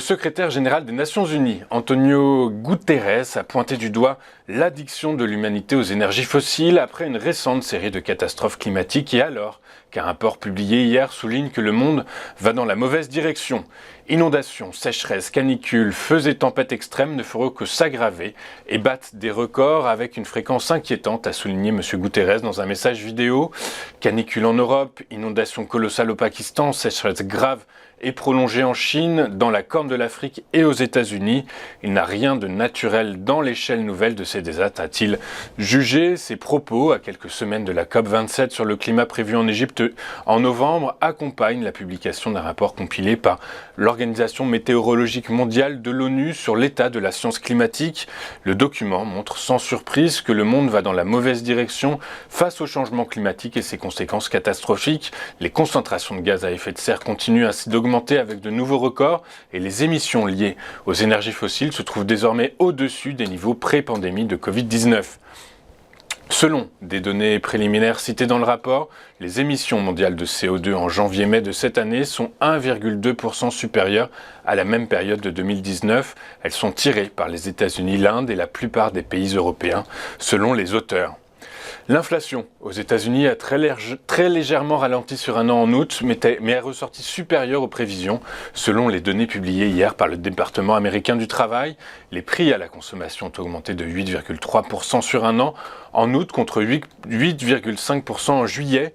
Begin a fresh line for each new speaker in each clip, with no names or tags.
secrétaire général des Nations Unies, Antonio Guterres, a pointé du doigt l'addiction de l'humanité aux énergies fossiles après une récente série de catastrophes climatiques et alors qu'un rapport publié hier souligne que le monde va dans la mauvaise direction. Inondations, sécheresses, canicules, feux et tempêtes extrêmes ne feront que s'aggraver et battent des records avec une fréquence inquiétante, a souligné M. Guterres dans un message vidéo. Canicules en Europe, inondations colossales au Pakistan, sécheresses graves et prolongée en Chine, dans la Corne de l'Afrique et aux États-Unis. Il n'a rien de naturel dans l'échelle nouvelle de ces désastres, a-t-il jugé. Ses propos, à quelques semaines de la COP27 sur le climat prévue en Égypte en novembre, accompagnent la publication d'un rapport compilé par l'Organisation météorologique mondiale de l'ONU sur l'état de la science climatique. Le document montre sans surprise que le monde va dans la mauvaise direction face au changement climatique et ses conséquences catastrophiques. Les concentrations de gaz à effet de serre continuent ainsi d'augmenter avec de nouveaux records et les émissions liées aux énergies fossiles se trouvent désormais au-dessus des niveaux pré-pandémie de Covid-19. Selon des données préliminaires citées dans le rapport, les émissions mondiales de CO2 en janvier-mai de cette année sont 1,2% supérieures à la même période de 2019. Elles sont tirées par les États-Unis, l'Inde et la plupart des pays européens, selon les auteurs. L'inflation aux États-Unis a très légèrement ralenti sur un an en août, mais est ressortie supérieure aux prévisions. Selon les données publiées hier par le département américain du travail, les prix à la consommation ont augmenté de 8,3% sur un an en août contre 8,5% en juillet.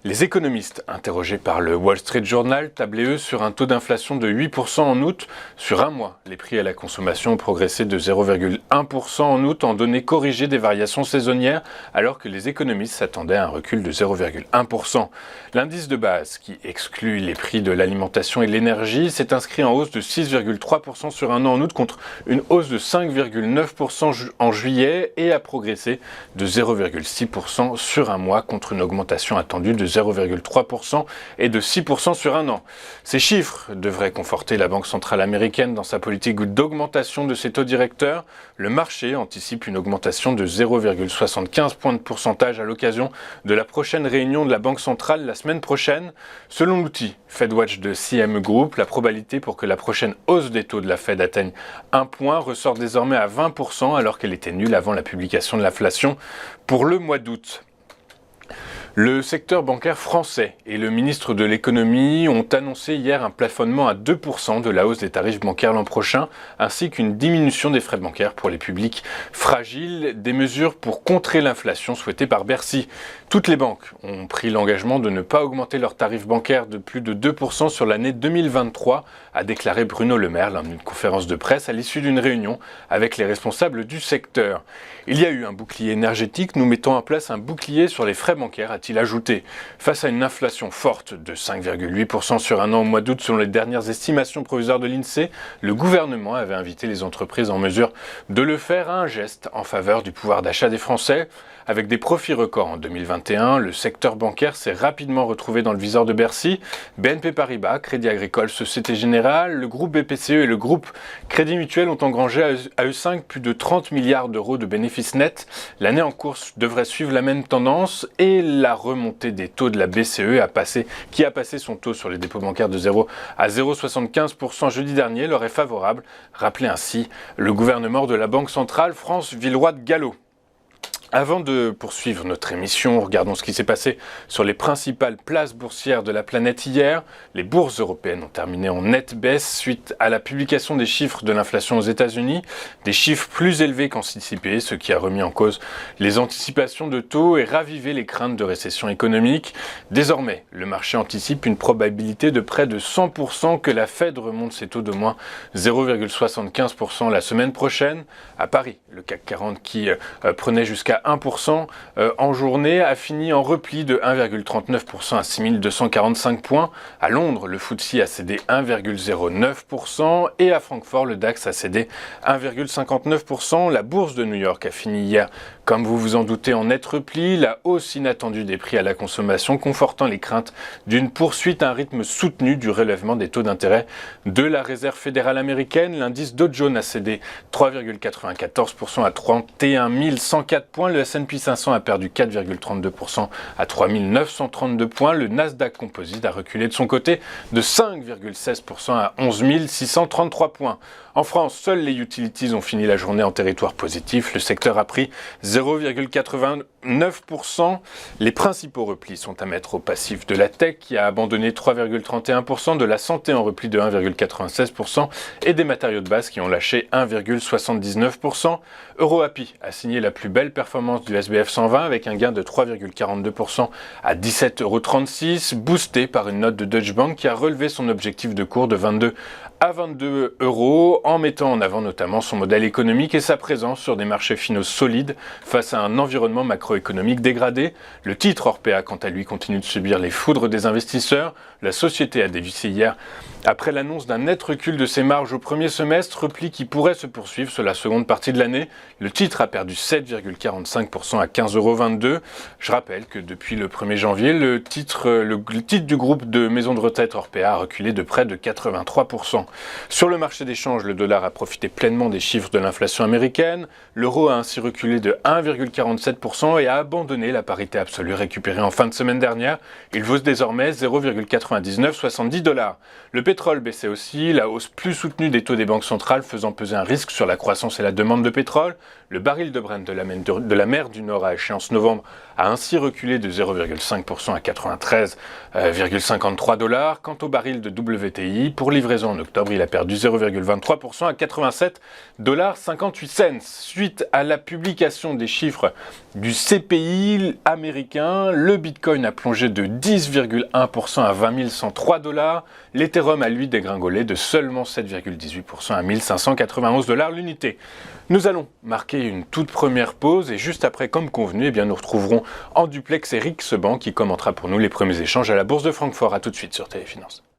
Les économistes interrogés par le Wall Street Journal tablaient eux sur un taux d'inflation de 8% en août. Sur un mois, les prix à la consommation ont progressé de 0,1% en août en données corrigées des variations saisonnières, alors que les économistes s'attendaient à un recul de 0,1%. L'indice de base, qui exclut les prix de l'alimentation et de l'énergie, s'est inscrit en hausse de 6,3% sur un an en août contre une hausse de 5,9% en juillet et a progressé de 0,6% sur un mois contre une augmentation attendue de 0,3% et de 6% sur un an. Ces chiffres devraient conforter la Banque centrale américaine dans sa politique d'augmentation de ses taux directeurs. Le marché anticipe une augmentation de 0,75 points de pourcentage à l'occasion de la prochaine réunion de la Banque centrale la semaine prochaine. Selon l'outil FedWatch de CME Group, la probabilité pour que la prochaine hausse des taux de la Fed atteigne 1 point ressort désormais à 20% alors qu'elle était nulle avant la publication de l'inflation pour le mois d'août. Le secteur bancaire français et le ministre de l'économie ont annoncé hier un plafonnement à 2% de la hausse des tarifs bancaires l'an prochain, ainsi qu'une diminution des frais bancaires pour les publics fragiles, des mesures pour contrer l'inflation souhaitées par Bercy. Toutes les banques ont pris l'engagement de ne pas augmenter leurs tarifs bancaires de plus de 2% sur l'année 2023, a déclaré Bruno Le Maire lors d'une conférence de presse à l'issue d'une réunion avec les responsables du secteur. Il y a eu un bouclier énergétique, nous mettons en place un bouclier sur les frais bancaires, a-t-il ajouté. Face à une inflation forte de 5,8% sur un an au mois d'août selon les dernières estimations provisoires de l'INSEE, le gouvernement avait invité les entreprises en mesure de le faire à un geste en faveur du pouvoir d'achat des Français. Avec des profits records en 2021, le secteur bancaire s'est rapidement retrouvé dans le viseur de Bercy. BNP Paribas, Crédit Agricole, Société Générale, le groupe BPCE et le groupe Crédit Mutuel ont engrangé à eux 5 plus de 30 milliards d'euros de bénéfices nets. L'année en cours devrait suivre la même tendance et la remontée des taux de la BCE qui a passé son taux sur les dépôts bancaires de 0 à 0,75% jeudi dernier leur est favorable, rappelait ainsi le gouverneur de la Banque centrale, France Villeroy de Galhau. Avant de poursuivre notre émission, regardons ce qui s'est passé sur les principales places boursières de la planète hier. Les bourses européennes ont terminé en nette baisse suite à la publication des chiffres de l'inflation aux États-Unis, des chiffres plus élevés qu'anticipés, ce qui a remis en cause les anticipations de taux et ravivé les craintes de récession économique. Désormais, le marché anticipe une probabilité de près de 100% que la Fed remonte ses taux de moins 0,75% la semaine prochaine. À Paris, le CAC 40 qui prenait jusqu'à 1% en journée a fini en repli de 1,39% à 6245 points. À Londres, le FTSE a cédé 1,09% et à Francfort, le DAX a cédé 1,59%. La bourse de New York a fini hier, comme vous vous en doutez, en net repli. La hausse inattendue des prix à la consommation confortant les craintes d'une poursuite à un rythme soutenu du relèvement des taux d'intérêt de la Réserve fédérale américaine. L'indice Dow Jones a cédé 3,94% à 31 104 points. points. Le S&P 500 a perdu 4,32% à 3932 points. Le Nasdaq Composite a reculé de son côté de 5,16% à 11 633 points. En France, seuls les utilities ont fini la journée en territoire positif. Le secteur a pris 0,89%. Les principaux replis sont à mettre au passif de la tech qui a abandonné 3,31%, de la santé en repli de 1,96% et des matériaux de base qui ont lâché 1,79%. EuroAPI a signé la plus belle performance du SBF 120 avec un gain de 3,42% à 17,36 €, boosté par une note de Deutsche Bank qui a relevé son objectif de cours de 22 à 22 € en mettant en avant notamment son modèle économique et sa présence sur des marchés finaux solides face à un environnement macroéconomique dégradé. Le titre Orpea, quant à lui, continue de subir les foudres des investisseurs. La société a dévissé hier après l'annonce d'un net recul de ses marges au premier semestre, repli qui pourrait se poursuivre sur la seconde partie de l'année. Le titre a perdu 7,45% à 15,22 €. Je rappelle que depuis le 1er janvier, le titre du groupe de maisons de retraite Orpea a reculé de près de 83%. Sur le marché des changes, le dollar a profité pleinement des chiffres de l'inflation américaine. L'euro a ainsi reculé de 1,47% et a abandonné la parité absolue récupérée en fin de semaine dernière. Il vaut désormais 0,9970 $. Le pétrole baissait aussi, la hausse plus soutenue des taux des banques centrales faisant peser un risque sur la croissance et la demande de pétrole. Le baril de Brent de la mer du Nord à échéance novembre a ainsi reculé de 0,5% à 93,53 $. Quant au baril de WTI, pour livraison en octobre, il a perdu 0,23% à 87,58 $. Suite à la publication des chiffres du CPI américain, le Bitcoin a plongé de 10,1% à 20 103 $. L'Ethereum a lui dégringolé de seulement 7,18% à 1591 $ l'unité. Nous allons marquer une toute première pause et juste après, comme convenu, nous retrouverons en duplex Eric Seban qui commentera pour nous les premiers échanges à la Bourse de Francfort. A tout de suite sur Téléfinance.